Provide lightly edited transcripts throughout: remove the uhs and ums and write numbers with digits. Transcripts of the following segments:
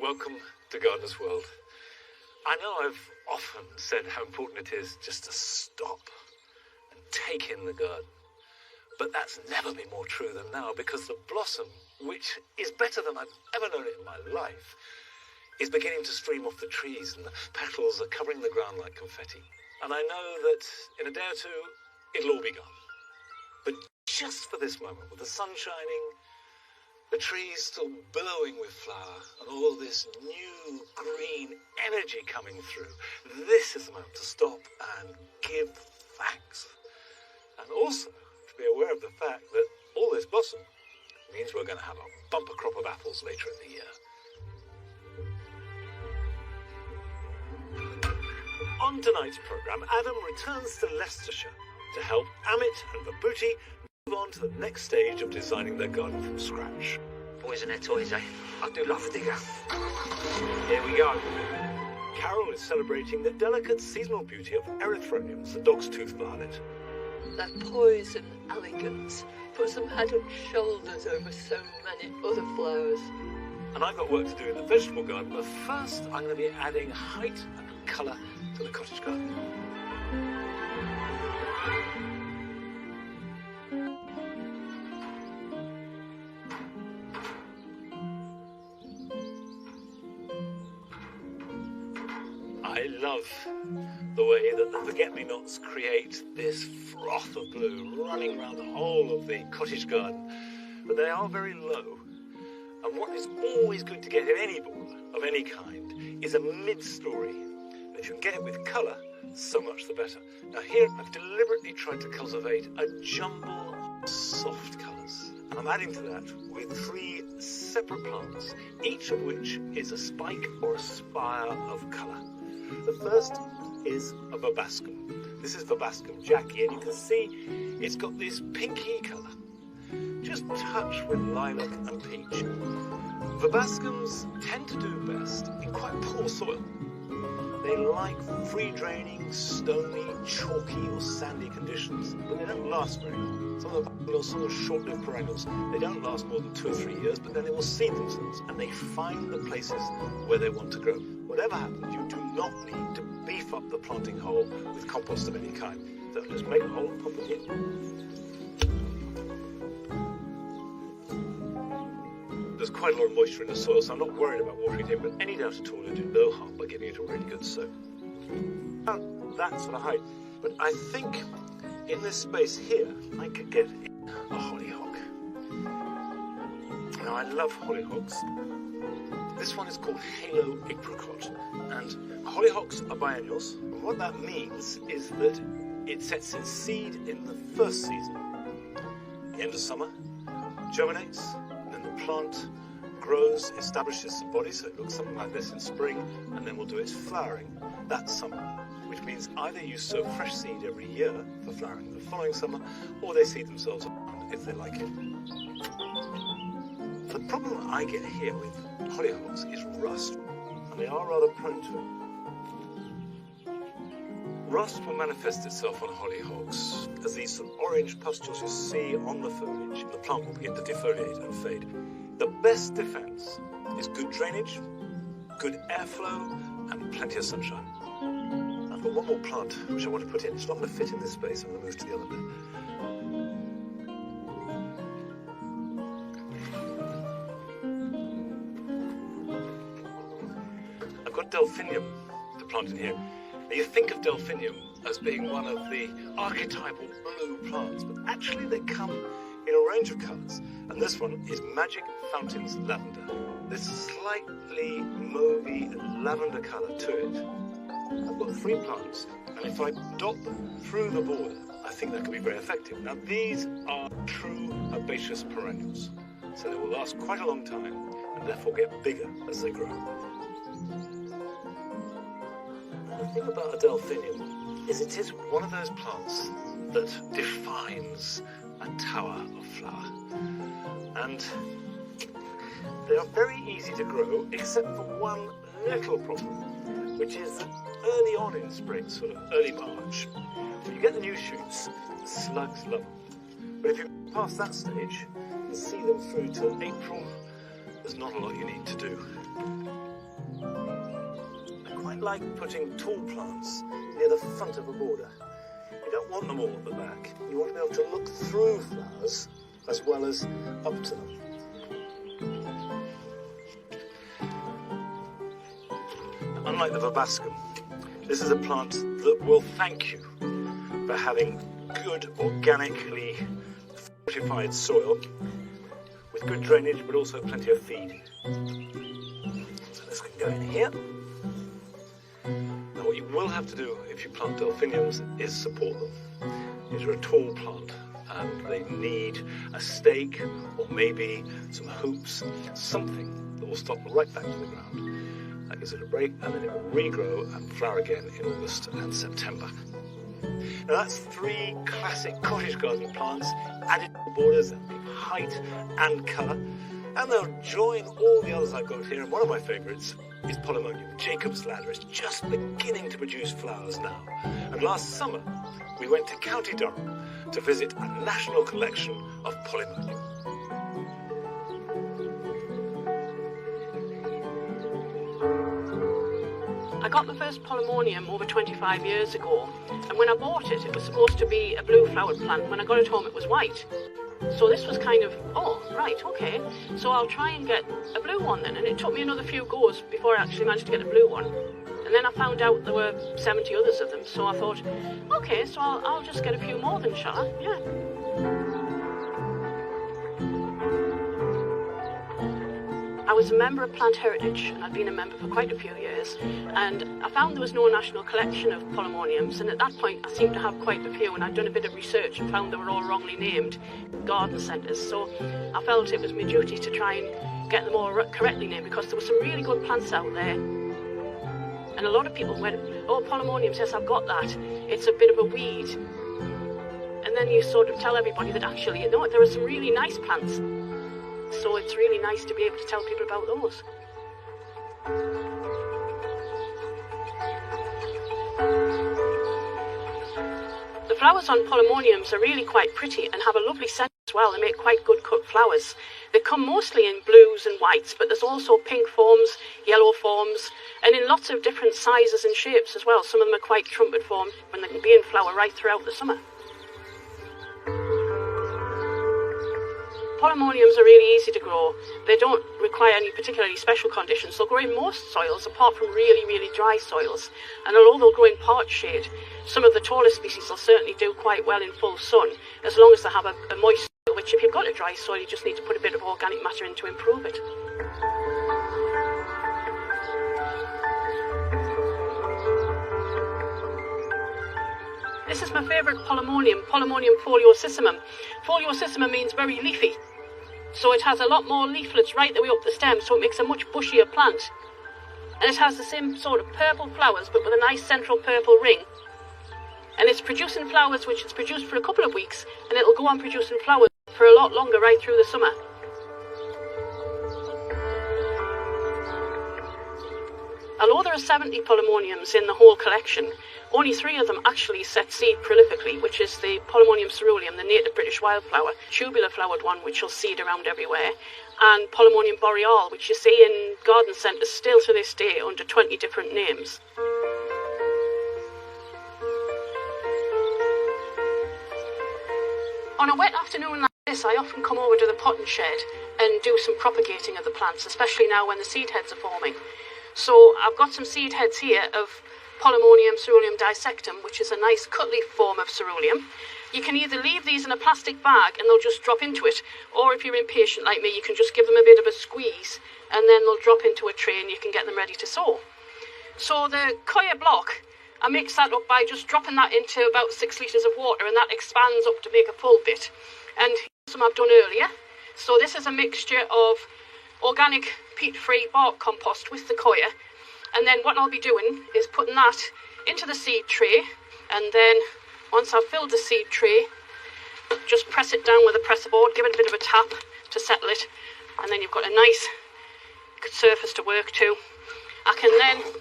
welcome to Gardener's World. I know I've often said how important it is just to stop and take in the garden. But that's never been more true than now, because the blossom, which is better than I've ever known it in my life, is beginning to stream off the trees, and the petals are covering the ground like confetti. And I know that in a day or two, it'll all be gone. But just for this moment, with the sun shining, the trees still billowing with flower, and all this new green energy coming through, this is the moment to stop and give thanks. And also to be aware of the fact that all this blossom means we're going to have a bumper crop of apples later in the year. On tonight's programme, Adam returns to Leicestershire to help Amit and Vibhuti move on to the next stage of designing their garden from scratch. Boys and their toys, eh? I do love a digger. Here we go. Carol is celebrating the delicate seasonal beauty of erythroniums, the dog's tooth violet. That poise and elegance puts some head and shoulders over so many other flowers. And I've got work to do in the vegetable garden, but first I'm going to be adding height and colour to the cottage garden. I love the way that the forget-me-nots create this froth of blue running around the whole of the cottage garden, but they are very low. And what is always good to get in any border of any kind is a mid-story. And if you can get it with colour, so much the better. Now here I've deliberately tried to cultivate a jumble of soft colours. And I'm adding to that with 3 separate plants, each of which is a spike or a spire of colour. The first is a verbascum. This is verbascum Jackie, and you can see it's got this pinky colour, just touched with lilac and peach. Verbascums tend to do best in quite poor soil. They like free-draining, stony, chalky or sandy conditions, but they don't last very long. Some of the perennials, some of the short-lived perennials, they don't last more than 2 or 3 years, but then they will seed themselves and they find the places where they want to grow. Whatever happens, you do not need to beef up the planting hole with compost of any kind. So just make a hole and pop it in. There's quite a lot of moisture in the soil, so I'm not worried about watering it in, but any doubt at all, you do no harm by giving it a really good soak. That sort of height. But I think in this space here, I could get a hollyhock. Now, I love hollyhocks. This one is called Halo Apricot, and hollyhocks are biennials, and what that means is that it sets its seed in the first season, the end of summer, germinates, and then the plant grows, establishes the body, so it looks something like this in spring, and then will do its flowering that summer, which means either you sow fresh seed every year for flowering the following summer, or they seed themselves around if they like it. The problem I get here with hollyhocks is rust, and they are rather prone to it. Rust will manifest itself on hollyhocks as these sort of orange pustules you see on the foliage. The plant will begin to defoliate and fade. The best defense is good drainage, good airflow, and plenty of sunshine. I've got one more plant which I want to put in. It's not going to fit in this space. I'm going to move to the other bit. I've got delphinium to plant in here. Now you think of delphinium as being one of the archetypal blue plants, but actually they come in a range of colours. And this one is Magic Fountains Lavender. This slightly mauvey lavender colour to it. I've got 3 plants, and if I dot them through the border, I think that could be very effective. Now these are true herbaceous perennials, so they will last quite a long time, and therefore get bigger as they grow. The thing about a delphinium is it is one of those plants that defines a tower of flower. And they are very easy to grow, except for one little problem, which is that early on in spring, sort of early March, when you get the new shoots, slugs love them. But if you pass that stage and see them through till April, there's not a lot you need to do. quite like putting tall plants near the front of a border. You don't want them all at the back. You want to be able to look through flowers as well as up to them. Unlike the verbascum, this is a plant that will thank you for having good, organically fortified soil with good drainage, but also plenty of feed. So this can go in here. Now what you will have to do if you plant delphiniums is support them. These are a tall plant and they need a stake or maybe some hoops, something that will stop them right back to the ground. That gives it a break and then it will regrow and flower again in August and September. Now that's 3 classic cottage garden plants added to the borders that give height and colour, and they'll join all the others I've got here, and one of my favourites is Polemonium. Jacob's Ladder is just beginning to produce flowers now, and last summer we went to County Durham to visit a national collection of Polemonium. I got the first Polemonium over 25 years ago, and when I bought it, it was supposed to be a blue flowered plant. When I got it home, it was white. So this was kind of, oh, right, okay. So I'll try and get a blue one then. And it took me another few goes before I actually managed to get a blue one. And then I found out there were 70 others of them. So I thought, okay, so I'll just get a few more then, shall I? Yeah. I was a member of Plant Heritage, and I'd been a member for quite a few years, and I found there was no national collection of Polemoniums, and at that point I seemed to have quite a few, and I'd done a bit of research and found they were all wrongly named garden centres, so I felt it was my duty to try and get them all correctly named, because there were some really good plants out there. And a lot of people went, oh, Polemoniums, yes, I've got that, it's a bit of a weed. And then you sort of tell everybody that actually, you know what, there are some really nice plants. So it's really nice to be able to tell people about those. The flowers on Polemoniums are really quite pretty and have a lovely scent as well. They make quite good cut flowers. They come mostly in blues and whites, but there's also pink forms, yellow forms, and in lots of different sizes and shapes as well. Some of them are quite trumpet formed, and they can be in flower right throughout the summer. Polemoniums are really easy to grow. They don't require any particularly special conditions. They'll grow in most soils, apart from really, really dry soils. And although they'll grow in part shade, some of the taller species will certainly do quite well in full sun, as long as they have a moist soil, which if you've got a dry soil, you just need to put a bit of organic matter in to improve it. This is my favourite Polemonium, Polemonium foliosissimum. Foliosissimum means very leafy. So it has a lot more leaflets right the way up the stem, so it makes a much bushier plant. And it has the same sort of purple flowers, but with a nice central purple ring. And it's producing flowers which it's produced for a couple of weeks, and it'll go on producing flowers for a lot longer right through the summer. Although there are 70 Polemoniums in the whole collection, only 3 of them actually set seed prolifically, which is the Polemonium ceruleum, the native British wildflower, tubular flowered one, which you'll seed around everywhere, and Polemonium boreal, which you see in garden centres still to this day under 20 different names. On a wet afternoon like this, I often come over to the potting shed and do some propagating of the plants, especially now when the seed heads are forming. So I've got some seed heads here of Polemonium ceruleum dissectum, which is a nice cut-leaf form of ceruleum. You can either leave these in a plastic bag and they'll just drop into it, or if you're impatient like me, you can just give them a bit of a squeeze and then they'll drop into a tray and you can get them ready to sow. So the coir block, I mix that up by just dropping that into about 6 litres of water, and that expands up to make a full bit. And some I've done earlier. So this is a mixture of organic peat-free bark compost with the coir, and then what I'll be doing is putting that into the seed tray, and then once I've filled the seed tray, just press it down with a presser board, give it a bit of a tap to settle it, and then you've got a nice surface to work to. I can then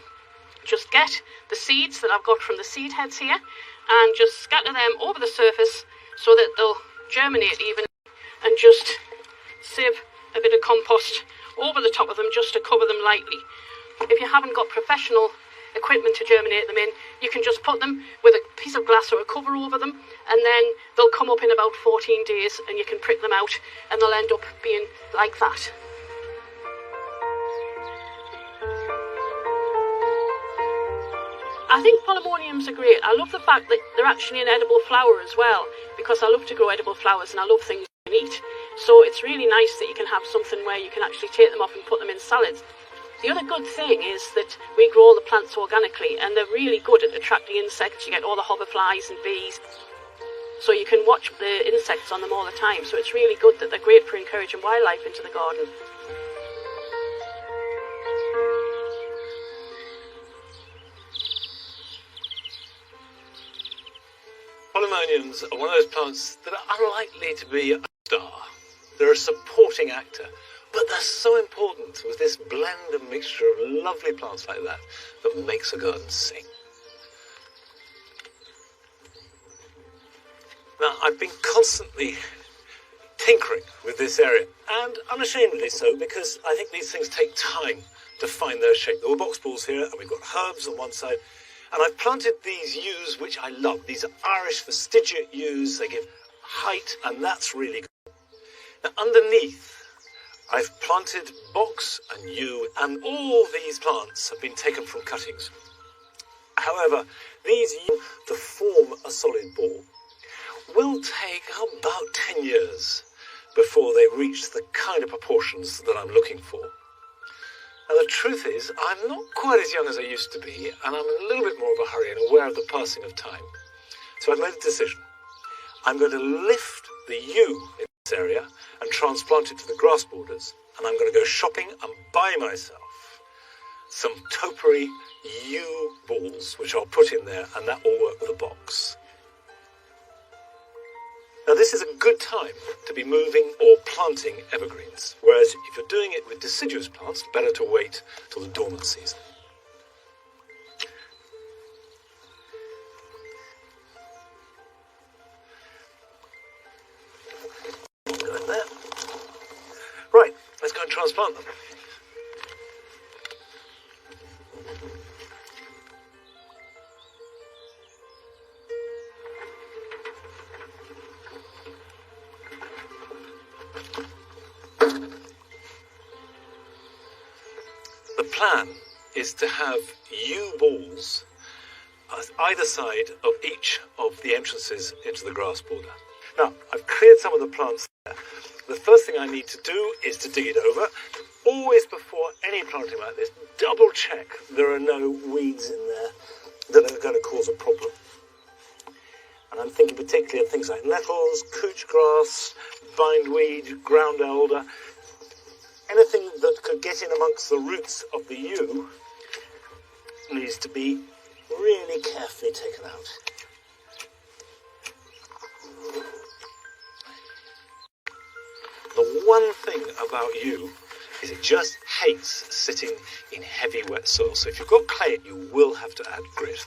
just get the seeds that I've got from the seed heads here and just scatter them over the surface so that they'll germinate even, and just sieve a bit of compost over the top of them just to cover them lightly. If you haven't got professional equipment to germinate them in. You can just put them with a piece of glass or a cover over them, and then they'll come up in about 14 days, and you can prick them out, and they'll end up being like that. I think polemoniums are great. I love the fact that they're actually an edible flower as well, because I love to grow edible flowers and I love things you can eat. So it's really nice that you can have something where you can actually take them off and put them in salads. The other good thing is that we grow all the plants organically, and they're really good at attracting insects. You get all the hoverflies and bees, so you can watch the insects on them all the time. So it's really good that they're great for encouraging wildlife into the garden. Polemoniums are one of those plants that are unlikely to be a star. They're a supporting actor, but they're so important with this blend and mixture of lovely plants like that that makes a garden sing. Now, I've been constantly tinkering with this area, and unashamedly so, because I think these things take time to find their shape. There were box balls here, and we've got herbs on one side, and I've planted these yews, which I love. These are Irish fastigiate yews. They give height, and that's really good. Now, underneath, I've planted box and yew, and all these plants have been taken from cuttings. However, these yew, to form a solid ball, will take about 10 years before they reach the kind of proportions that I'm looking for. And the truth is, I'm not quite as young as I used to be, and I'm in a little bit more of a hurry and aware of the passing of time. So I've made a decision. I'm going to lift the yew in this area and transplant it to the grass borders, and I'm going to go shopping and buy myself some topiary yew balls, which I'll put in there, and that will work with a box. Now, this is a good time to be moving or planting evergreens, whereas if you're doing it with deciduous plants, better to wait till the dormant season. Like that. Right, let's go and transplant them. The plan is to have yew balls at either side of each of the entrances into the grass border. Now, I've cleared some of the plants there. The first thing I need to do is to dig it over. Always before any planting like this, double check there are no weeds in there that are going to cause a problem. And I'm thinking particularly of things like nettles, couch grass, bindweed, ground elder. Anything that could get in amongst the roots of the yew needs to be really carefully taken out. The one thing about yew is it just hates sitting in heavy wet soil. So if you've got clay, you will have to add grit.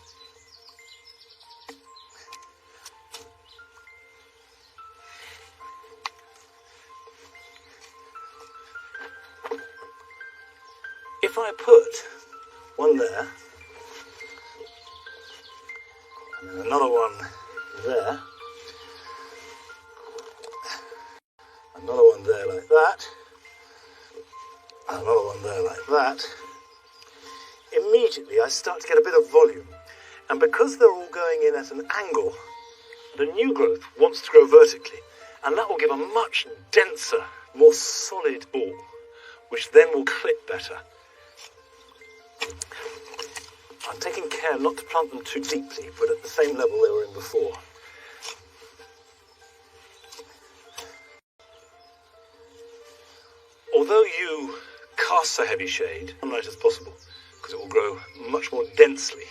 If I put one there, and another one there, another one there like that, and another one there like that, immediately I start to get a bit of volume. And because they're all going in at an angle, the new growth wants to grow vertically, and that will give a much denser, more solid ball, which then will clip better. I'm taking care not to plant them too deeply, but at the same level they were in before. Although yew casts a heavy shade, sunlight as possible, because it will grow much more densely.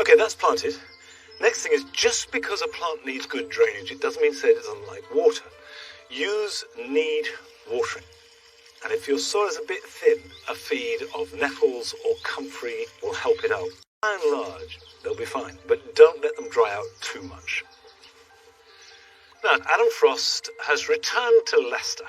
Okay, that's planted. Next thing is, just because a plant needs good drainage, it doesn't mean to say it doesn't like water. Yews need watering. And if your soil is a bit thin, a feed of nettles or comfrey will help it out. By and large, they'll be fine, but don't let them dry out too much. Now, Adam Frost has returned to Leicester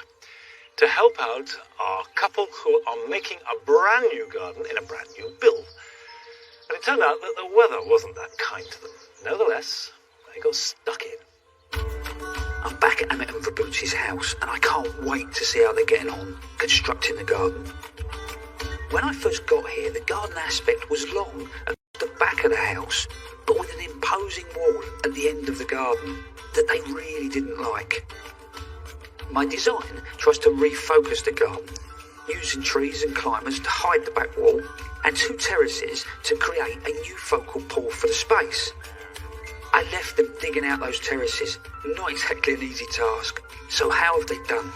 to help out our couple who are making a brand new garden in a brand new bill. And it turned out that the weather wasn't that kind to them. Nevertheless, they got stuck in. I'm back at Amit and Vibhuti's house, and I can't wait to see how they're getting on constructing the garden. When I first got here, the garden aspect was long at the back of the house, but with an imposing wall at the end of the garden that they really didn't like. My design tries to refocus the garden, using trees and climbers to hide the back wall, and 2 terraces to create a new focal point for the space. I left them digging out those terraces, not exactly an easy task. So how have they done?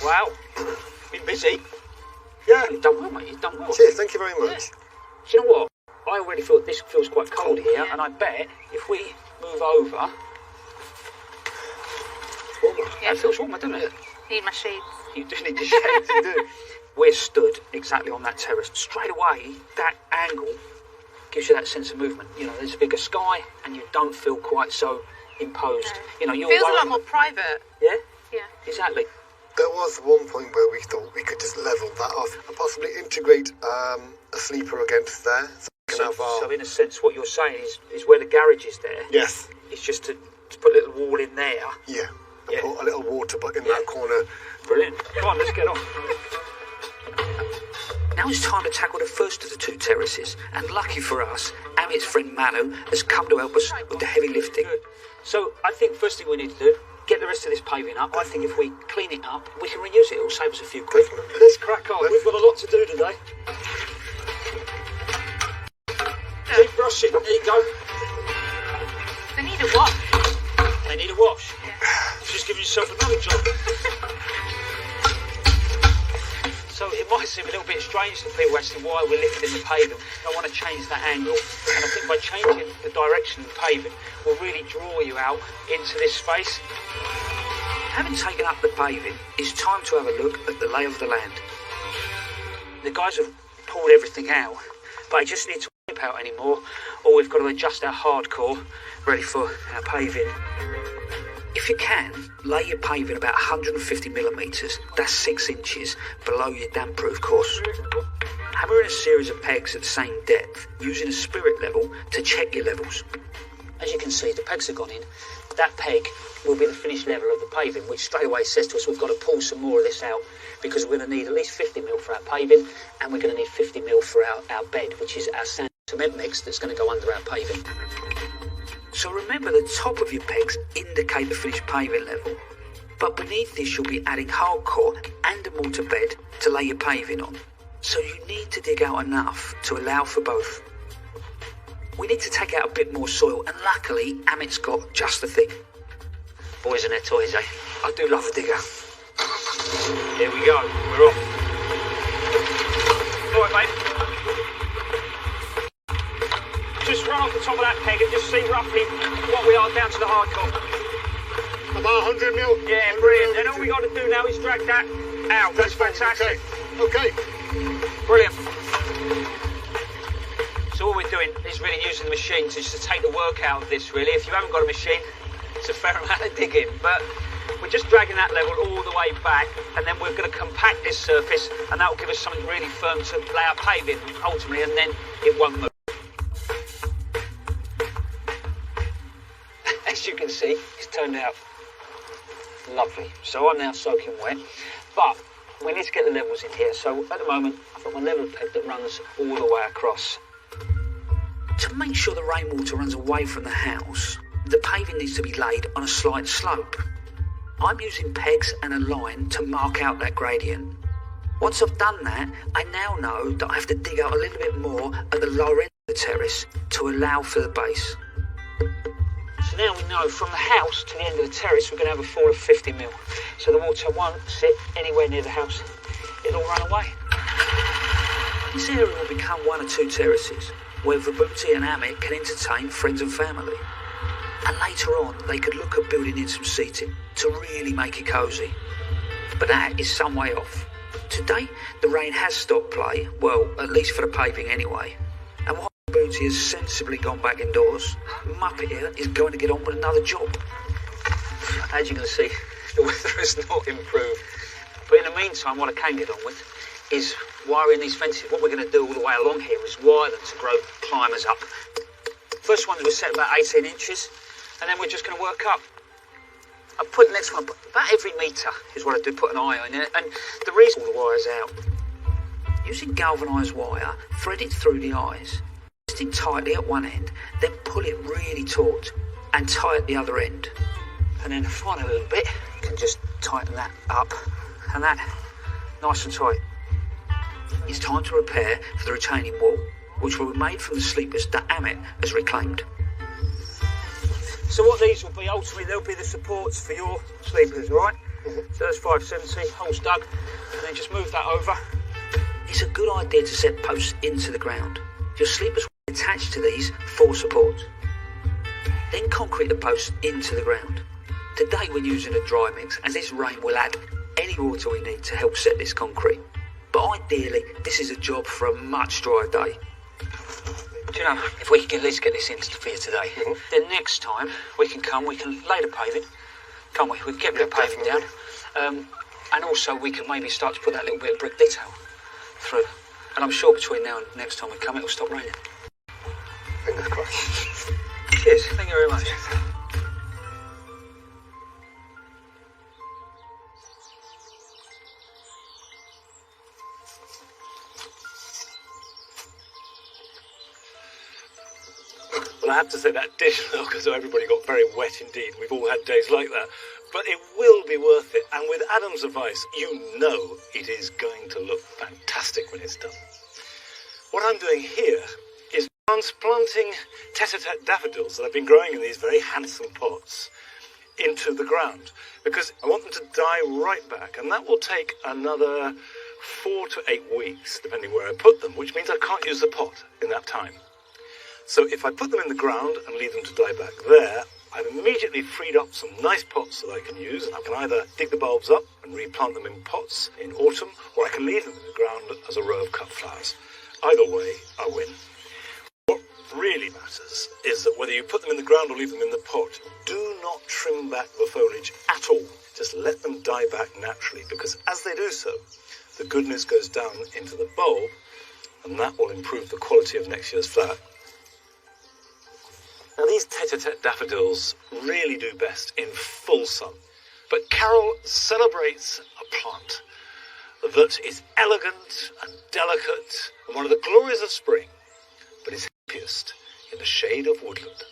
Wow, been busy. Yeah, you've done well, mate, you've done well. Cheers, thank you very much. Do you know what? I already feel this feels quite cold here, and I bet if we move over... Yeah. It feels warmer, doesn't it? Need my shades. You do need the shades, you do. We're stood exactly on that terrace. Straight away, that angle gives you that sense of movement. You know, there's a bigger sky, and you don't feel quite so imposed. No. You know, you're Feels a worried- lot more private. Yeah? Yeah. Exactly. There was one point where we thought we could just level that off and possibly integrate a sleeper against there. So we can have our... So in a sense, what you're saying is where the garage is there, Yes, it's just to put a little wall in there. yeah. And Yeah. put a little water butt in that corner. Brilliant. Come on, let's get on. Now it's time to tackle the first of the 2 terraces, and lucky for us, Amit's friend Manu has come to help us with the heavy lifting. Good. So I think first thing we need to do, get the rest of this paving up. I think if we clean it up, we can reuse it. It'll save us a few quid. Let's crack on. We've got a lot to do today. Keep brushing. There you go. They need a wash. They need a wash. Just give yourself another job. So it might seem a little bit strange to people actually why we're lifting the paving. I want to change that angle, and I think by changing the direction of the paving will really draw you out into this space. Having taken up the paving, it's time to have a look at the lay of the land. The guys have pulled everything out, but I just need to whip out anymore, or we've got to adjust our hardcore ready for our paving. If you can, lay your paving about 150 millimetres, that's 6 inches, below your damp-proof course. Hammer in a series of pegs at the same depth, using a spirit level to check your levels. As you can see, the pegs have gone in. That peg will be the finished level of the paving, which straight away says to us we've got to pull some more of this out, because we're going to need at least 50 mil for our paving, and we're going to need 50 mil for our bed, which is our sand cement mix that's going to go under our paving. So remember, the top of your pegs indicate the finished paving level, but beneath this you'll be adding hardcore and a mortar bed to lay your paving on. So you need to dig out enough to allow for both. We need to take out a bit more soil, and luckily Amit's got just the thing. Boys and their toys, eh? I do love a digger. Here we go, we're off. All right, mate. Just run off the top of that peg and just see roughly what we are down to the hardcore. About 100 mil. Yeah, brilliant. And all we got to do now is drag that out. That's fantastic. Okay. Brilliant. So all we're doing is really using the machine just to take the work out of this, really. If you haven't got a machine, it's a fair amount of digging. But we're just dragging that level all the way back, and then we're going to compact this surface, and that will give us something really firm to lay our paving, ultimately, and then it won't move. As you can see, it's turned out lovely. So I'm now soaking wet, but we need to get the levels in here. So at the moment, I've got my level peg that runs all the way across. To make sure the rainwater runs away from the house, the paving needs to be laid on a slight slope. I'm using pegs and a line to mark out that gradient. Once I've done that, I now know that I have to dig out a little bit more at the lower end of the terrace to allow for the base. So now we know from the house to the end of the terrace we're going to have a fall of 50 mil. So the water won't sit anywhere near the house. It'll run away. This area will become 1 or 2 terraces, where Vibhuti and Amit can entertain friends and family. And later on, they could look at building in some seating to really make it cosy. But that is some way off. Today, the rain has stopped play, well, at least for the paving anyway. And while Vibhuti has sensibly gone back indoors, Muppet here is going to get on with another job. as you can see, the weather has not improved. But in the meantime, what I can get on with is wiring these fences. What we're going to do all the way along here is wire them to grow climbers up. First ones we set about 18 inches, and then we're just going to work up. I put the next one, about every metre is what I do, put an eye on it. And the reason all the wire's out, using galvanised wire, thread it through the eyes, twist it tightly at one end, then pull it really taut and tie at the other end. And then the final little bit, you can just tighten that up, and that, nice and tight. It's time to repair for the retaining wall, which will be made from the sleepers that Amit has reclaimed. So what these will be, ultimately, they'll be the supports for your sleepers, all right? So that's 570, holes dug, and then just move that over. It's a good idea to set posts into the ground. Your sleepers will be attached to these for support. Then concrete the posts into the ground. Today we're using a dry mix, as this rain will add any water we need to help set this concrete. But ideally, this is a job for a much drier day. Do you know, if we can at least get this in for you today, then next time we can come, we can lay the paving, can't we? We can get rid of paving down. And also we can maybe start to put that little bit of brick detail through. And I'm sure between now and next time we come, it'll stop raining. Fingers crossed. Cheers, thank you very much. Well, I have to say that did look as though everybody got very wet indeed. We've all had days like that. But it will be worth it. And with Adam's advice, you know it is going to look fantastic when it's done. What I'm doing here is transplanting tete-a-tete daffodils that I've been growing in these very handsome pots into the ground, because I want them to die right back, and that will take another 4 to 8 weeks, depending where I put them, which means I can't use the pot in that time. So if I put them in the ground and leave them to die back there, I've immediately freed up some nice pots that I can use, and I can either dig the bulbs up and replant them in pots in autumn, or I can leave them in the ground as a row of cut flowers. Either way, I win. What really matters is that whether you put them in the ground or leave them in the pot, do not trim back the foliage at all. Just let them die back naturally, because as they do so, the goodness goes down into the bulb, and that will improve the quality of next year's flower. Now, these tete-a-tete daffodils really do best in full sun, but Carol celebrates a plant that is elegant and delicate and one of the glories of spring, but is happiest in the shade of woodland.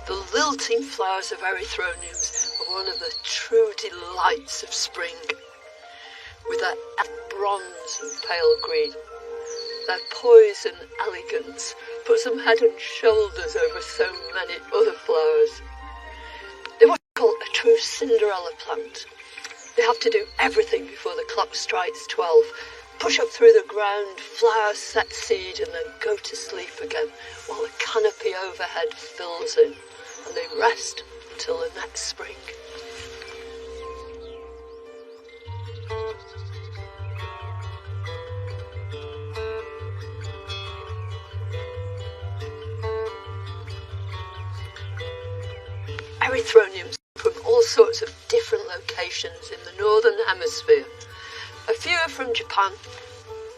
The lilting flowers of erythroniums are one of the true delights of spring. With their bronze and pale green, their poise and elegance puts them head and shoulders over so many other flowers. They're what I call a true Cinderella plant. They have to do everything before the clock strikes 12. Push up through the ground, flower, set seed, and then go to sleep again while the canopy overhead fills in, and they rest until the next spring. Erythroniums from all sorts of different locations in the northern hemisphere. A few are from Japan,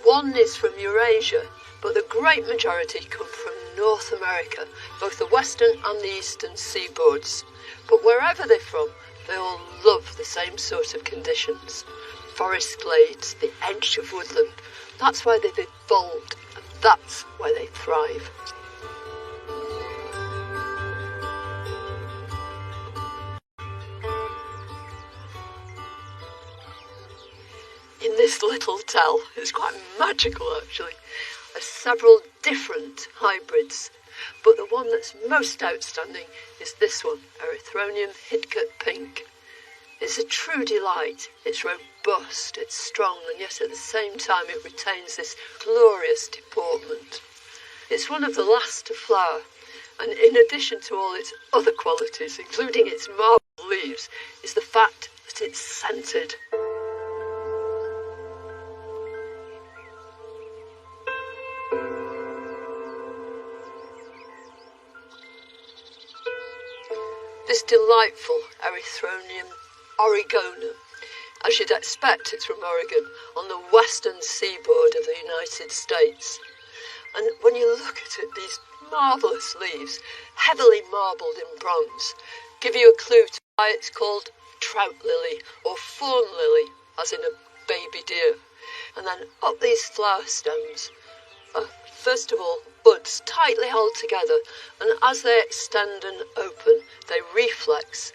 one is from Eurasia, but the great majority come from North America, both the western and the eastern seaboards. But wherever they're from, they all love the same sort of conditions. Forest glades, the edge of woodland. That's why they've evolved, and that's why they thrive. In this little dell, it's quite magical actually. There's several different hybrids, but the one that's most outstanding is this one, Erythronium Hidcote Pink. It's a true delight. It's robust, it's strong, and yet at the same time it retains this glorious deportment. It's one of the last to flower, and in addition to all its other qualities, including its marble leaves, is the fact that it's scented. this delightful Erythronium oregonum. As you'd expect, it's from Oregon, on the western seaboard of the United States. And when you look at it, these marvellous leaves, heavily marbled in bronze, give you a clue to why it's called trout lily or fawn lily, as in a baby deer. And then up these flower stems are, first of all, buds tightly held together, and as they extend and open, they reflex.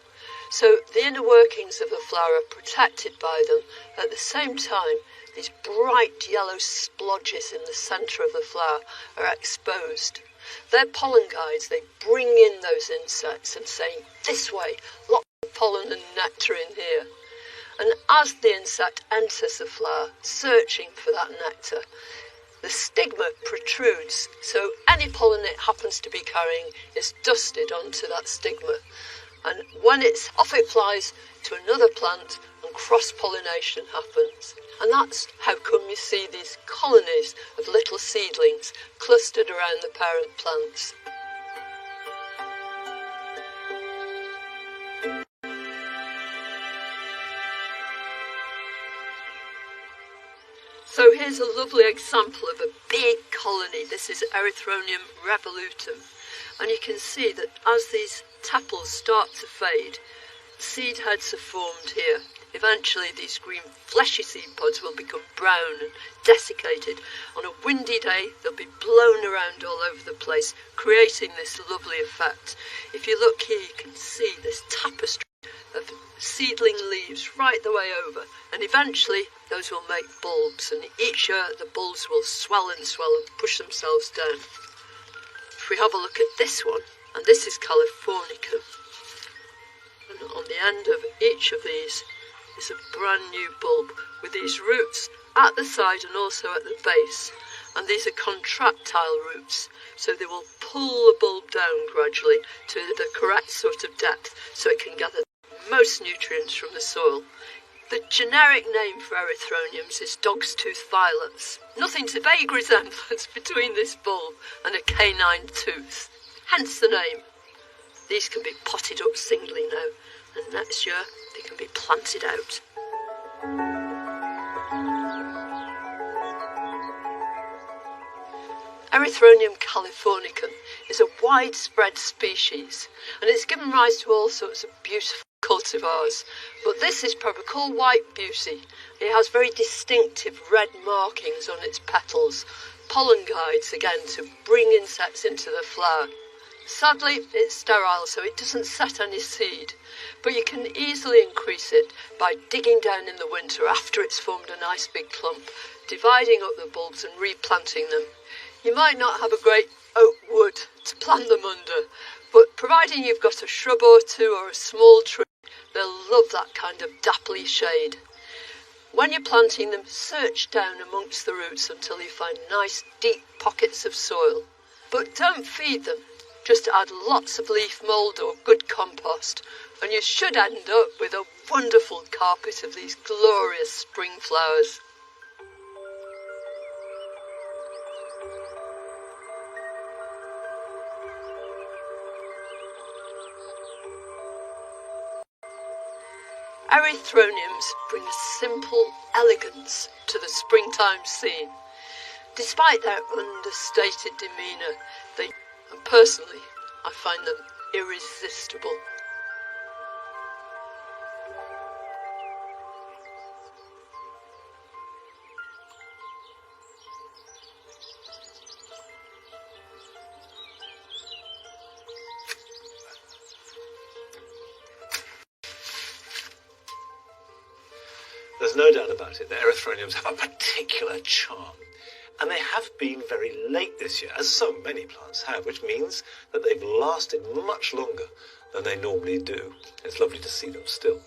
So the inner workings of the flower are protected by them. At the same time, these bright yellow splodges in the centre of the flower are exposed. They're pollen guides. They bring in those insects and say, this way, lots of pollen and nectar in here. And as the insect enters the flower, searching for that nectar, the stigma protrudes, so any pollen it happens to be carrying is dusted onto that stigma. And when it's off, it flies to another plant and cross-pollination happens. And that's how come you see these colonies of little seedlings clustered around the parent plants. So here's a lovely example of a big colony. This is Erythronium revolutum. And you can see that as these tepals start to fade, seed heads are formed here. Eventually these green fleshy seed pods will become brown and desiccated. On a windy day they'll be blown around all over the place, creating this lovely effect. If you look here you can see this tapestry of seedling leaves right the way over, and eventually those will make bulbs, and each year the bulbs will swell and push themselves down. If we have a look at this one, and this is Californicum, and on the end of each of these is a brand new bulb with these roots at the side and also at the base, and these are contractile roots, so they will pull the bulb down gradually to the correct sort of depth so it can gather most nutrients from the soil. The generic name for erythroniums is dog's tooth violets. Nothing to vague resemblance between this bulb and a canine tooth, hence the name. These can be potted up singly now, and next year they can be planted out. Erythronium californicum is a widespread species, and it's given rise to all sorts of beautiful cultivars, but this is Probacol white beauty. It has very distinctive red markings on its petals, pollen guides again to bring insects into the flower. Sadly, it's sterile, so it doesn't set any seed, but you can easily increase it by digging down in the winter after it's formed a nice big clump, dividing up the bulbs and replanting them. You might not have a great oak wood to plant them under, but providing you've got a shrub or two or a small tree, they'll love that kind of dappley shade. When you're planting them, search down amongst the roots until you find nice deep pockets of soil. But don't feed them, just add lots of leaf mould or good compost, and you should end up with a wonderful carpet of these glorious spring flowers. Erythroniums bring a simple elegance to the springtime scene. Despite their understated demeanour, and personally, I find them irresistible. There's no doubt about it that erythroniums have a particular charm. And they have been very late this year, as so many plants have, which means that they've lasted much longer than they normally do. It's lovely to see them still.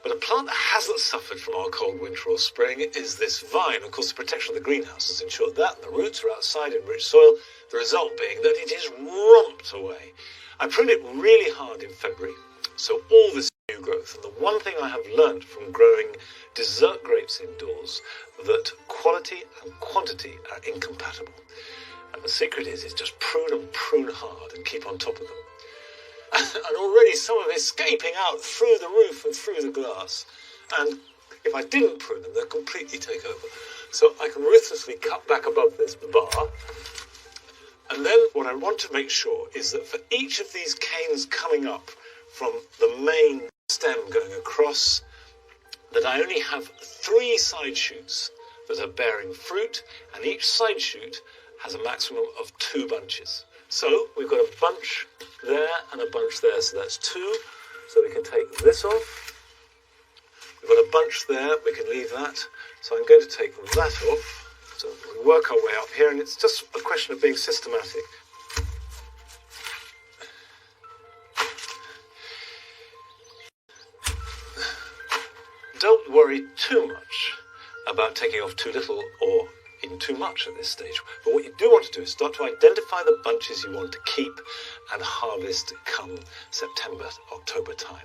But a plant that hasn't suffered from our cold winter or spring is this vine. Of course, the protection of the greenhouse has ensured that, and the roots are outside in rich soil, the result being that it is romped away. I pruned it really hard in February, so all this new growth. And the one thing I have learned from growing dessert grapes indoors, that quality and quantity are incompatible. And the secret is just prune and prune hard and keep on top of them. and already some are escaping out through the roof and through the glass. And if I didn't prune them, they'll completely take over. So I can ruthlessly cut back above this bar. And then what I want to make sure is that for each of these canes coming up from the main stem going across, that I only have 3 side shoots that are bearing fruit, and each side shoot has a maximum of 2 bunches. So we've got a bunch there and a bunch there, so that's 2. So we can take this off. We've got a bunch there, we can leave that. So I'm going to take that off. So we work our way up here, and it's just a question of being systematic. Don't worry too much about taking off too little or even too much at this stage. But what you do want to do is start to identify the bunches you want to keep and harvest come September, October time.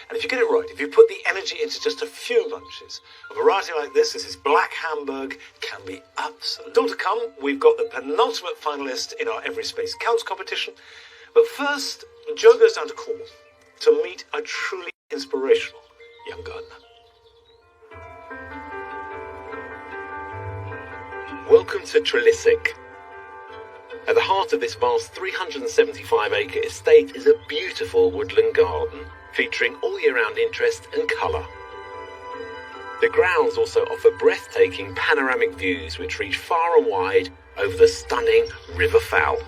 And if you get it right, if you put the energy into just a few bunches, a variety like this is Black Hamburg, can be absolute. Still to come, we've got the penultimate finalist in our Every Space Counts competition. But first, Joe goes down to Cornwall to meet a truly inspirational young gardener. Welcome to Trelisic. At the heart of this vast 375-acre estate is a beautiful woodland garden featuring all year-round interest and colour. The grounds also offer breathtaking panoramic views which reach far and wide over the stunning River Fowle.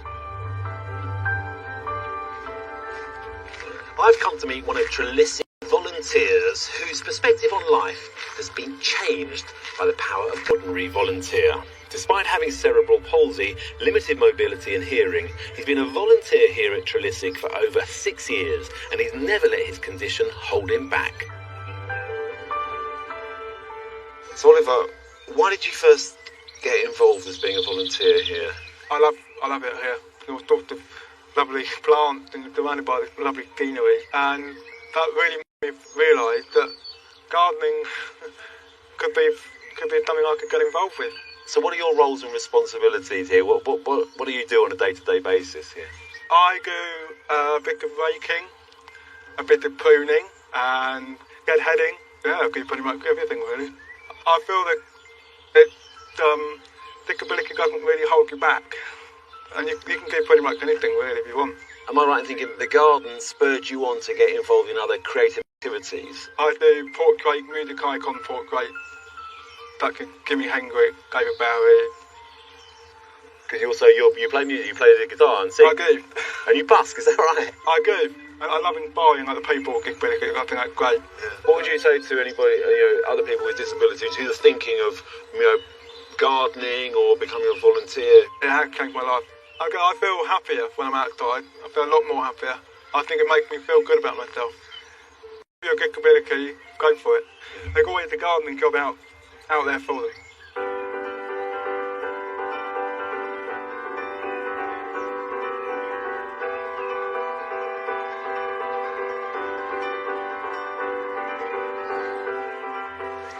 I've come to meet one of Trelisic volunteers whose perspective on life has been changed by the power of ordinary volunteer. Despite having cerebral palsy, limited mobility and hearing, he's been a volunteer here at Trelisic for over 6 years, and he's never let his condition hold him back. So Oliver, why did you first get involved as being a volunteer here? I love it here. It was just a lovely plant and surrounded by this lovely greenery, and that really made me realise that gardening could be something I could get involved with. So what are your roles and responsibilities here? What do you do on a day-to-day basis here? I do a bit of raking, a bit of pruning, and deadheading. Yeah, I do pretty much everything really. I feel that disability doesn't really hold you back, and you can do pretty much anything really if you want. Am I right in thinking that the garden spurred you on to get involved in other creative activities? I do portrait, music icon portrait. That could Jimi Hendrix, David Bowie. Because you play music, you play the guitar and sing. I do. And you busk, is that right? I do. I love inspiring other people with disabilities. I think that's great. Yeah. What would you say to anybody, other people with disabilities who are thinking of, gardening or becoming a volunteer? It has changed my life. I feel happier when I'm outside. I feel a lot more happier. I think it makes me feel good about myself. If you're a disability, go for it. There's always a gardening job out there for them.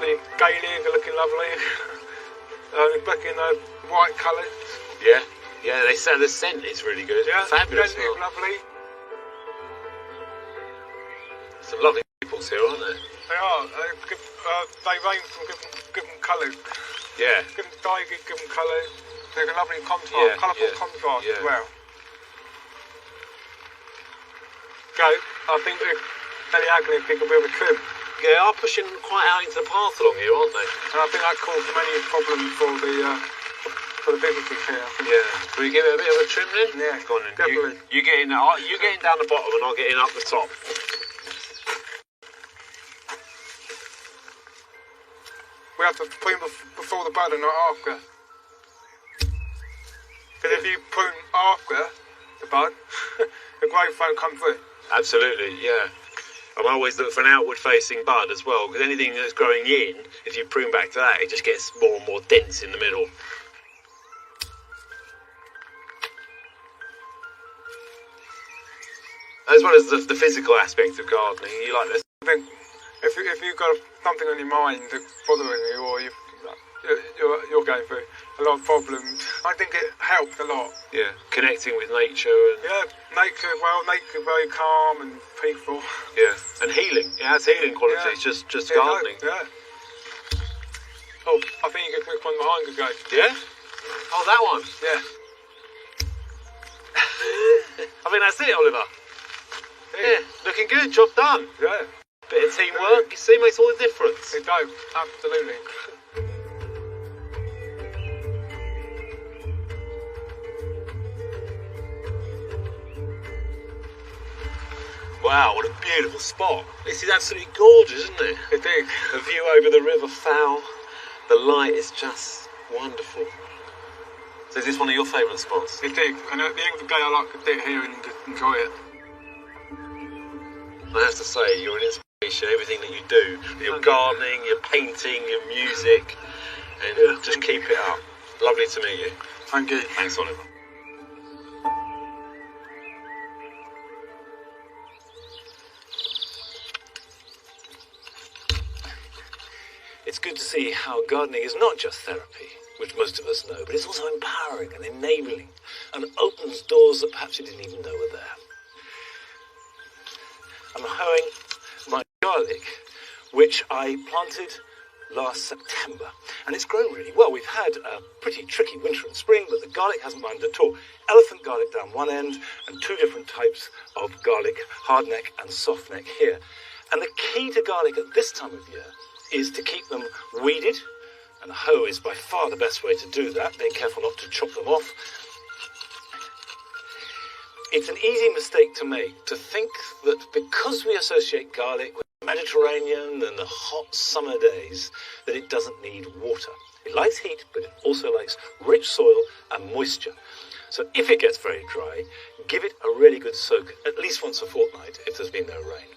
The dahlias are looking lovely. Back in the white colours. Yeah, they say the scent is really good. Yeah, fabulous. The scent is lovely. Some lovely peoples here, aren't there? They are. They range from different colours. Yeah. Different styles, different colours. There's a lovely contrast, colourful contrast as well. So, I think the Ellie think a bit of a trim. Yeah, they are pushing quite out into the path along here, aren't they? And I think that caused many problems for the visitors here. Yeah. Will you give it a bit of a trim then? Yeah, go on then. definitely. You get in down the bottom and I'll get in up the top. We have to prune before the bud and not after. Because if you prune after the bud, the growth won't come through. Absolutely, yeah. I'm always looking for an outward-facing bud as well, because anything that's growing in, if you prune back to that, it just gets more and more dense in the middle. As well as the physical aspect of gardening, you like this. I think if you've got something on your mind that's bothering you, or you're going through a lot of problems. I think it helped a lot. Yeah, connecting with nature and Nature very calm and peaceful. yeah, and healing. It has healing qualities. Just gardening. Yeah. Oh, I think you can click one behind the gate. Yeah. Oh, that one. Yeah. I think that's it, Oliver. Yeah, looking good. Job done. Yeah. Bit of teamwork. You see, makes all the difference. It does. Absolutely. Wow, what a beautiful spot. This is absolutely gorgeous, isn't it? It is. The view over the River Fowl. The light is just wonderful. So is this one of your favourite spots? It is. And at the end of the day, I like to sit here and just enjoy it. I have to say, you're an inspiration, everything that you do. Your gardening, your painting, your music. And just keep it up. Lovely to meet you. Thank you. Thanks, Oliver. It's good to see how gardening is not just therapy, which most of us know, but it's also empowering and enabling and opens doors that perhaps you didn't even know were there. I'm hoeing my garlic, which I planted last September, and it's grown really well. We've had a pretty tricky winter and spring, but the garlic hasn't minded at all. Elephant garlic down one end and two different types of garlic, hardneck and softneck here. And the key to garlic at this time of year is to keep them weeded, and a hoe is by far the best way to do that, being careful not to chop them off. It's an easy mistake to make to think that because we associate garlic with the Mediterranean and the hot summer days, that it doesn't need water. It likes heat, but it also likes rich soil and moisture. So if it gets very dry, give it a really good soak at least once a fortnight if there's been no rain.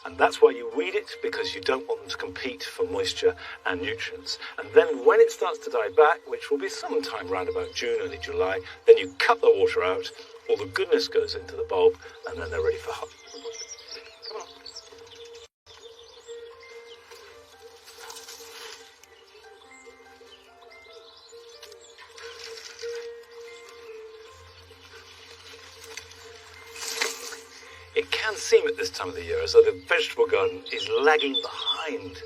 And that's why you weed it, because you don't want them to compete for moisture and nutrients. And then when it starts to die back, which will be sometime around about June, early July, then you cut the water out, all the goodness goes into the bulb, and then they're ready for harvest. Come on. It can seem at this time of the year as though the vegetable garden is lagging behind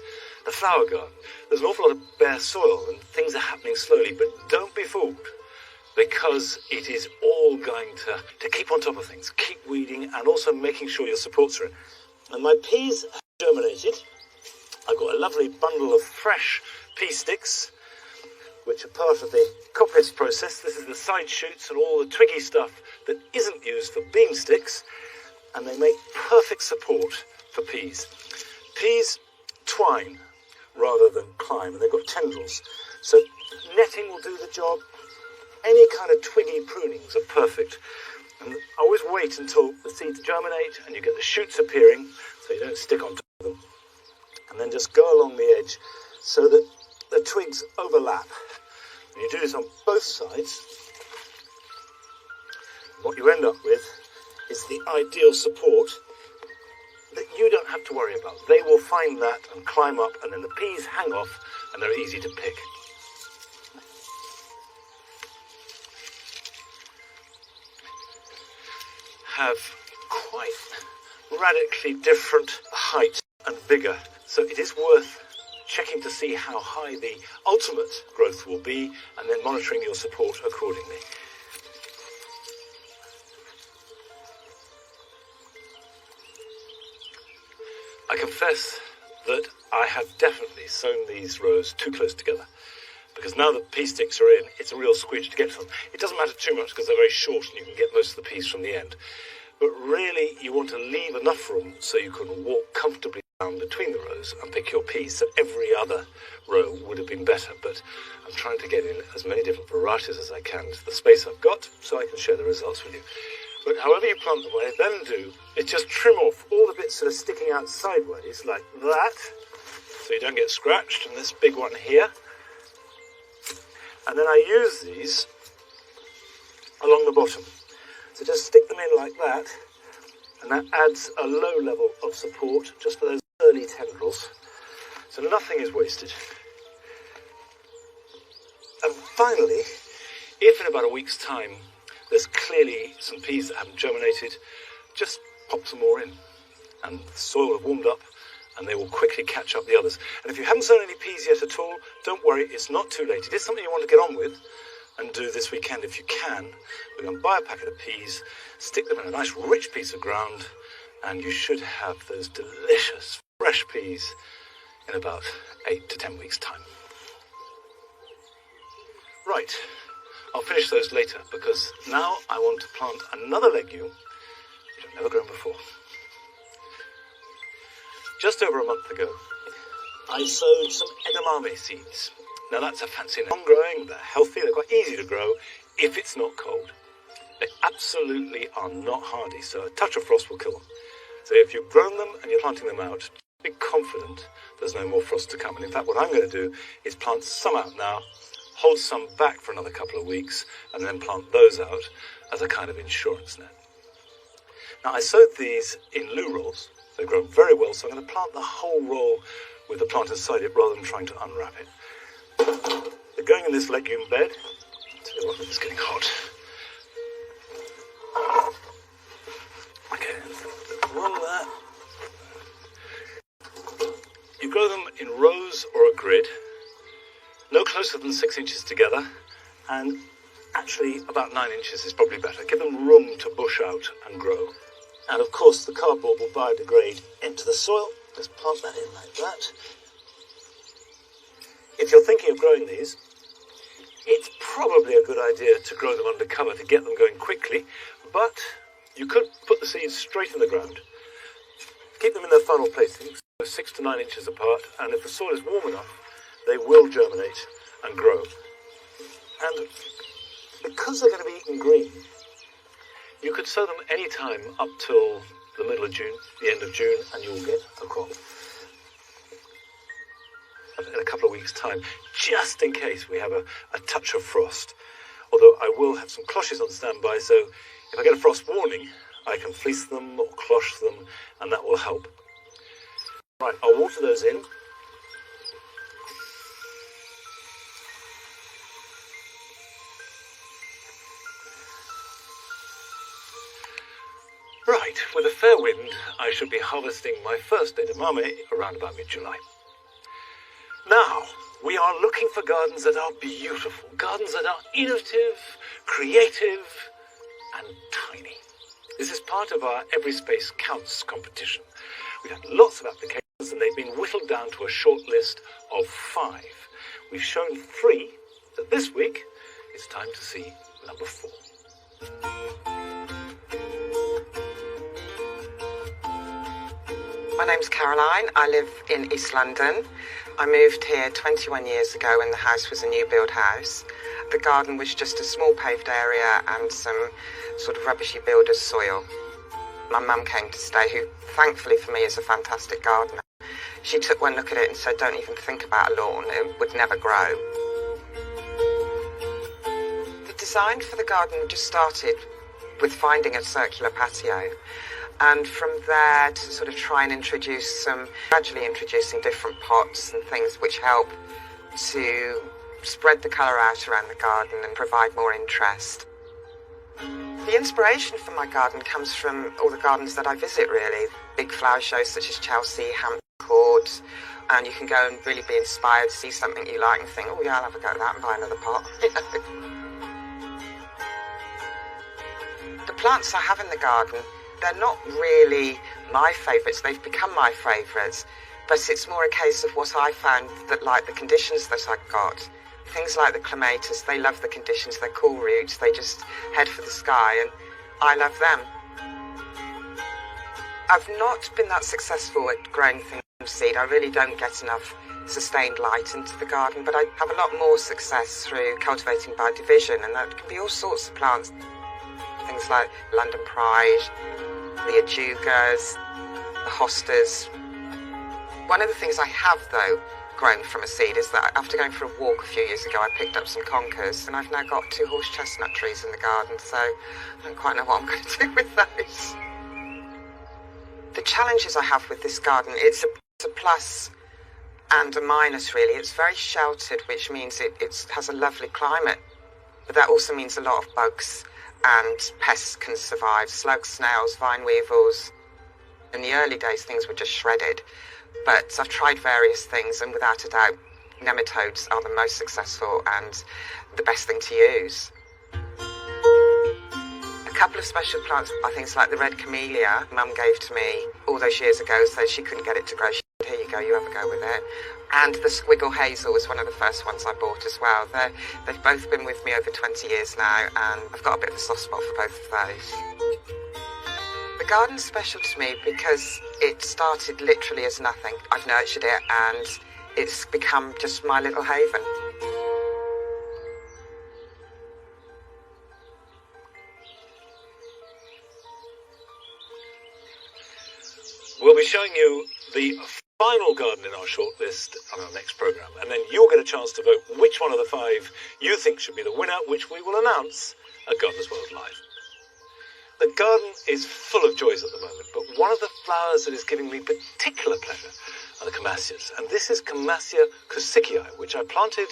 the flower garden. There's an awful lot of bare soil and things are happening slowly, but don't be fooled, because it is all going to keep on top of things, keep weeding and also making sure your supports are in. And my peas have germinated. I've got a lovely bundle of fresh pea sticks, which are part of the coppice process. This is the side shoots and all the twiggy stuff that isn't used for bean sticks. And they make perfect support for peas. Peas twine rather than climb, and they've got tendrils. So netting will do the job. Any kind of twiggy prunings are perfect. And I always wait until the seeds germinate and you get the shoots appearing, so you don't stick on top of them. And then just go along the edge so that the twigs overlap. And you do this on both sides. What you end up with is the ideal support that you don't have to worry about. They will find that and climb up, and then the peas hang off and they're easy to pick. Have quite radically different height and vigour, so it is worth checking to see how high the ultimate growth will be and then monitoring your support accordingly. I confess that I have definitely sown these rows too close together, because now that pea sticks are in, it's a real squidge to get to them. It doesn't matter too much because they're very short and you can get most of the peas from the end. But really, you want to leave enough room so you can walk comfortably down between the rows and pick your peas. So every other row would have been better, but I'm trying to get in as many different varieties as I can to the space I've got so I can share the results with you. But however you plant them, what I then do is just trim off all the bits that are sticking out sideways like that, so you don't get scratched, and this big one here. And then I use these along the bottom. So just stick them in like that, and that adds a low level of support just for those early tendrils. So nothing is wasted. finally, if in about a week's time there's clearly some peas that haven't germinated, just pop some more in. And the soil will have warmed up and they will quickly catch up the others. And if you haven't sown any peas yet at all, don't worry, it's not too late. It is something you want to get on with and do this weekend if you can. We're going to buy a packet of peas, stick them in a nice rich piece of ground, and you should have those delicious fresh peas in about 8 to 10 weeks' time. Right, I'll finish those later because now I want to plant another legume which I've never grown before. Just over a month ago, I sowed some edamame seeds. Now that's a fancy name. Long-growing, they're healthy, they're quite easy to grow if it's not cold. They absolutely are not hardy, so a touch of frost will kill them. So if you've grown them and you're planting them out, be confident there's no more frost to come. And in fact, what I'm going to do is plant some out now, hold some back for another couple of weeks, and then plant those out as a kind of insurance net. Now, I sowed these in loo rolls. They've grown very well, so I'm going to plant the whole roll with the plant inside it rather than trying to unwrap it. They're going in this legume bed. I'll tell you what, it's getting hot. Okay, roll that. You grow them in rows or a grid, no closer than 6 inches together, and actually about 9 inches is probably better. Give them room to bush out and grow. And of course the cardboard will biodegrade into the soil. Just plant that in like that. If you're thinking of growing these, it's probably a good idea to grow them under cover to get them going quickly, but you could put the seeds straight in the ground. Keep them in their final placings, 6 to 9 inches apart, and if the soil is warm enough, they will germinate and grow. And because they're going to be eaten green, you could sow them any time up till the middle of June, the end of June, and you'll get a crop in a couple of weeks' time, just in case we have a touch of frost. Although I will have some cloches on standby, so if I get a frost warning, I can fleece them or cloche them, and that will help. Right, I'll water those in. Right, with a fair wind, I should be harvesting my first edamame around about mid-July. Now, we are looking for gardens that are beautiful, gardens that are innovative, creative, and tiny. This is part of our Every Space Counts competition. We've had lots of applications and they've been whittled down to a short list of 5. We've shown 3, so this week it's time to see number 4. My name's Caroline. I live in East London. I moved here 21 years ago when the house was a new build house. The garden was just a small paved area and some sort of rubbishy builder's soil. My mum came to stay, who thankfully for me is a fantastic gardener. She took one look at it and said, don't even think about a lawn, it would never grow. The design for the garden just started with finding a circular patio. And from there to sort of try and gradually introducing different pots and things which help to spread the colour out around the garden and provide more interest. The inspiration for my garden comes from all the gardens that I visit, really. Big flower shows such as Chelsea, Hampton Court, and you can go and really be inspired, see something you like and think, oh yeah, I'll have a go at that and buy another pot. The plants I have in the garden, they're not really my favourites, they've become my favourites, but it's more a case of what I found that like the conditions that I got. Things like the clematis, they love the conditions, they're cool roots, they just head for the sky, and I love them. I've not been that successful at growing things from seed. I really don't get enough sustained light into the garden, but I have a lot more success through cultivating by division, and that can be all sorts of plants. Things like London Pride, the ajugas, the hostas. One of the things I have, though, grown from a seed is that after going for a walk a few years ago, I picked up some conkers, and I've now got 2 horse chestnut trees in the garden, so I don't quite know what I'm going to do with those. The challenges I have with this garden, it's a plus and a minus, really. It's very sheltered, which means it has a lovely climate. But that also means a lot of bugs and pests can survive. Slugs, snails, vine weevils. In the early days, things were just shredded. But I've tried various things, and without a doubt, nematodes are the most successful and the best thing to use. A couple of special plants are things like the red camellia Mum gave to me all those years ago, so she couldn't get it to grow. Here you go, you have a go with it. And the squiggle hazel was one of the first ones I bought as well. They've both been with me over 20 years now, and I've got a bit of a soft spot for both of those. The garden's special to me because it started literally as nothing. I've nurtured it and it's become just my little haven. We'll be showing you the final garden in our shortlist on our next programme, and then you'll get a chance to vote which one of the 5 you think should be the winner, which we will announce at Gardeners World Live. The garden is full of joys at the moment, but one of the flowers that is giving me particular pleasure are the Camasias, and this is Camassia cusickii, which I planted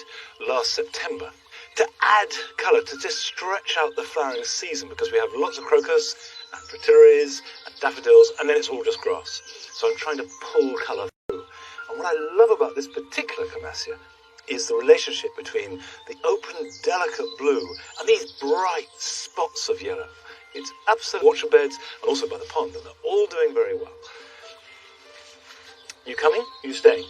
last September to add colour, to just stretch out the flowering season, because we have lots of crocus and fritillaries and daffodils, and then it's all just grass. So I'm trying to pull colour through. And what I love about this particular Camassia is the relationship between the open, delicate blue and these bright spots of yellow. It's absolute orchard beds and also by the pond, and they're all doing very well. You coming? You staying?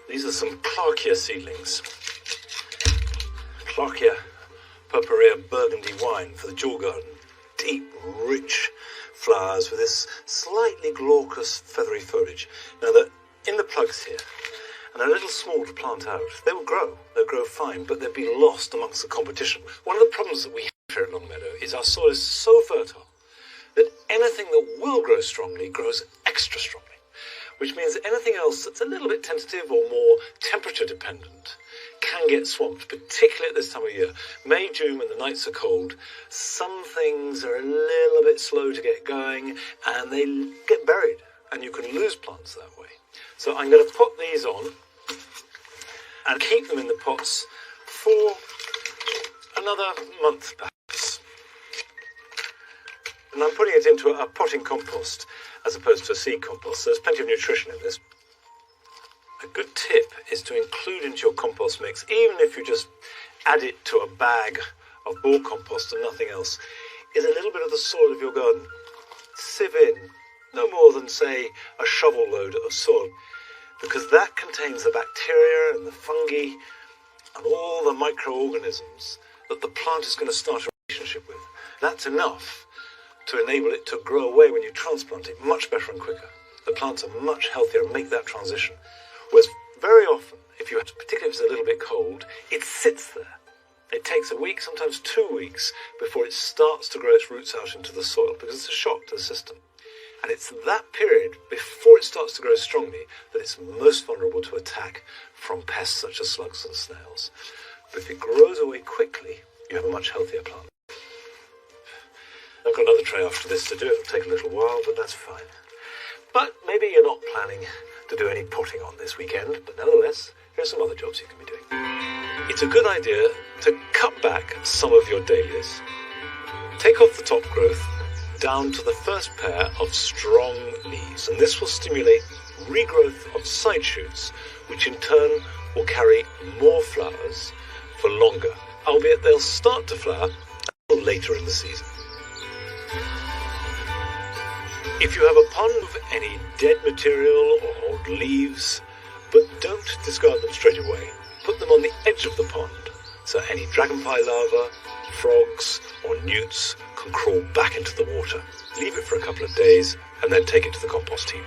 These are some Clarkia seedlings. Clarkia purpurea burgundy wine for the jewel garden. Deep, rich flowers with this slightly glaucous, feathery foliage. Now, they're in the plugs here, and they're a little small to plant out. They will grow. They'll grow fine, but they'll be lost amongst the competition. One of the problems that we have here at Longmeadow is our soil is so fertile that anything that will grow strongly grows extra strongly, which means that anything else that's a little bit tentative or more temperature dependent can get swamped, particularly at this time of year. May, June, when the nights are cold, some things are a little bit slow to get going and they get buried, and you can lose plants that way. So I'm going to put these on and keep them in the pots for another month perhaps. And I'm putting it into a potting compost as opposed to a seed compost, so there's plenty of nutrition in this. A good tip is to include into your compost mix, even if you just add it to a bag of ball compost and nothing else, is a little bit of the soil of your garden. Sieve in no more than, say, a shovel load of soil, because that contains the bacteria and the fungi and all the microorganisms that the plant is going to start a relationship with. That's enough to enable it to grow away when you transplant it much better and quicker. The plants are much healthier and make that transition. Whereas very often, if you have to, particularly if it's a little bit cold, it sits there. It takes a week, sometimes 2 weeks, before it starts to grow its roots out into the soil, because it's a shock to the system. And it's that period, before it starts to grow strongly, that it's most vulnerable to attack from pests such as slugs and snails. But if it grows away quickly, you have a much healthier plant. I've got another tray after this to do. It'll take a little while, but that's fine. But maybe you're not planning to do any potting on this weekend, but nevertheless, here's some other jobs you can be doing. It's a good idea to cut back some of your dahlias. Take off the top growth down to the first pair of strong leaves, and this will stimulate regrowth of side shoots, which in turn will carry more flowers for longer, albeit they'll start to flower a little later in the season. If you have a pond of any dead material or old leaves, but don't discard them straight away, put them on the edge of the pond, so any dragonfly larvae, frogs or newts can crawl back into the water. Leave it for a couple of days and then take it to the compost heap.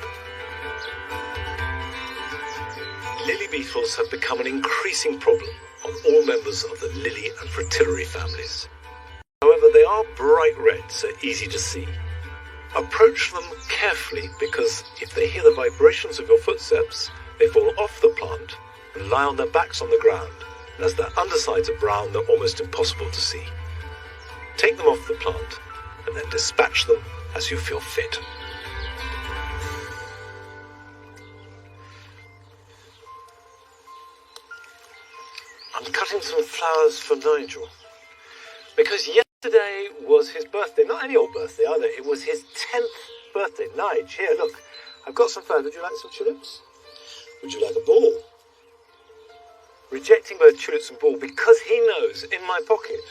Lily beetles have become an increasing problem on all members of the lily and fritillary families. However, they are bright red, so easy to see. Approach them carefully because if they hear the vibrations of your footsteps, they fall off the plant and lie on their backs on the ground, and as their undersides are brown, they're almost impossible to see. Take them off the plant and then dispatch them as you feel fit. I'm cutting some flowers for Nigel, because yesterday was his birthday. Not any old birthday either, it was his 10th birthday. Nigel, here, look, I've got some flowers. Would you like some tulips? Would you like a ball? Rejecting both tulips and ball because he knows in my pocket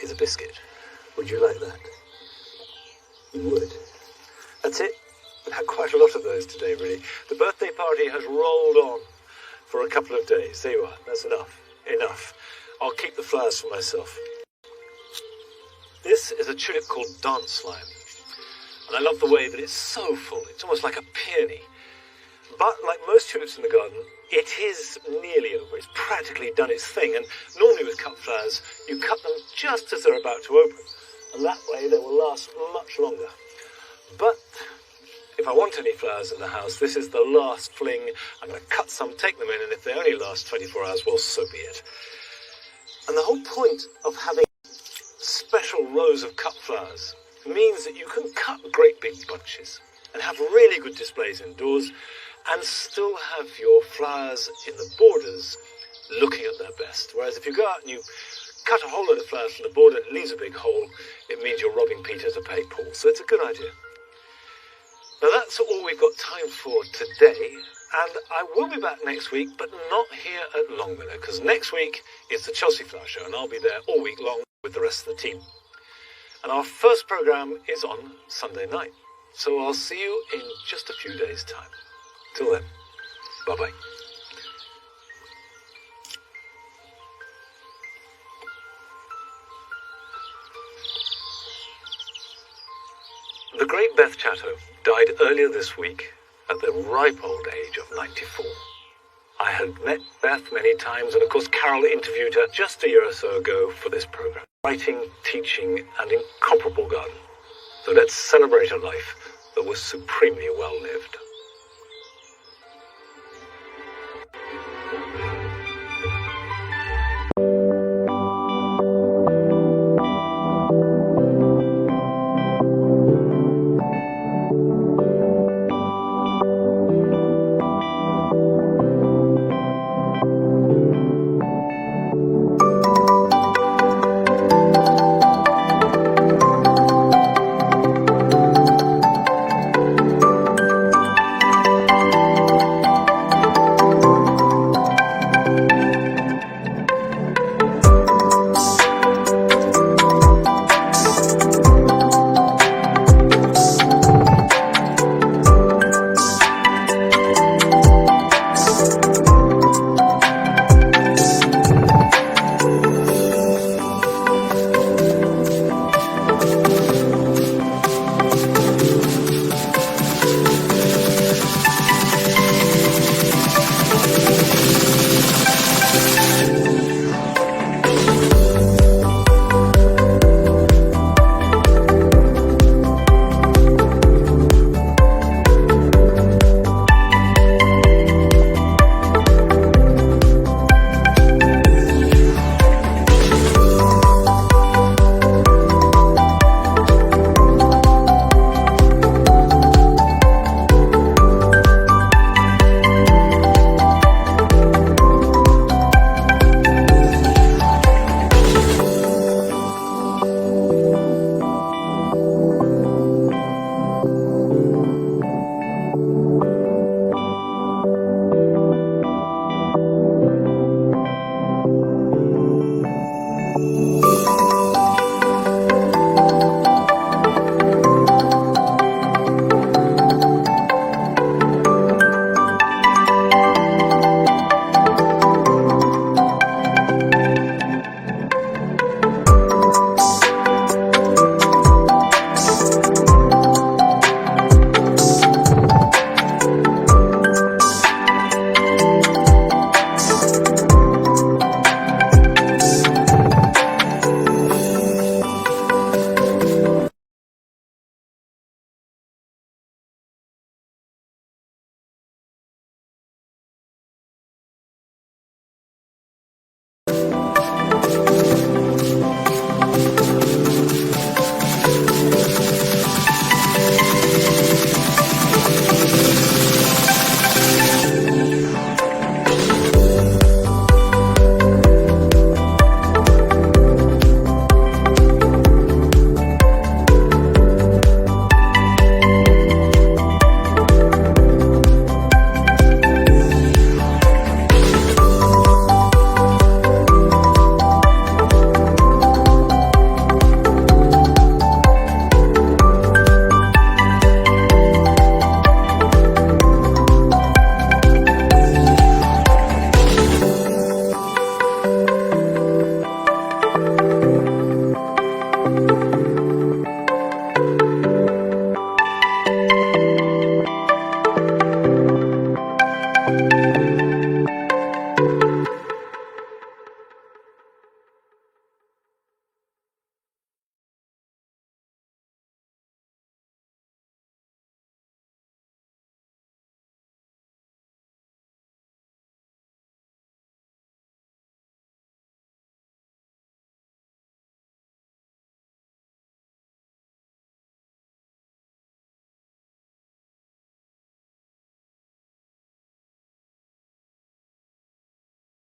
is a biscuit. Would you like that? You would. That's it. We've had quite a lot of those today, really. The birthday party has rolled on for a couple of days. There you are. That's enough. Enough. I'll keep the flowers for myself. This is a tulip called Dance Line. And I love the way that it's so full. It's almost like a peony. But like most tulips in the garden, it is nearly over. It's practically done its thing. And normally with cut flowers, you cut them just as they're about to open. And that way they will last much longer. But if I want any flowers in the house, this is the last fling. I'm going to cut some, take them in, and if they only last 24 hours, well, so be it. And the whole point of having special rows of cut flowers means that you can cut great big bunches and have really good displays indoors and still have your flowers in the borders looking at their best. Whereas if you go out and you cut a whole load of flowers from the border, it leaves a big hole, it means you're robbing Peter to pay Paul. So it's a good idea. Now that's all we've got time for today, and I will be back next week, but not here at Longmeadow, because next week is the Chelsea Flower Show, and I'll be there all week long with the rest of the team. And our first programme is on Sunday night, so I'll see you in just a few days' time. Till then, bye-bye. The great Beth Chatto died earlier this week at the ripe old age of 94. I had met Beth many times, and of course Carol interviewed her just a year or so ago for this programme. Writing, teaching, and incomparable garden. So let's celebrate a life that was supremely well lived.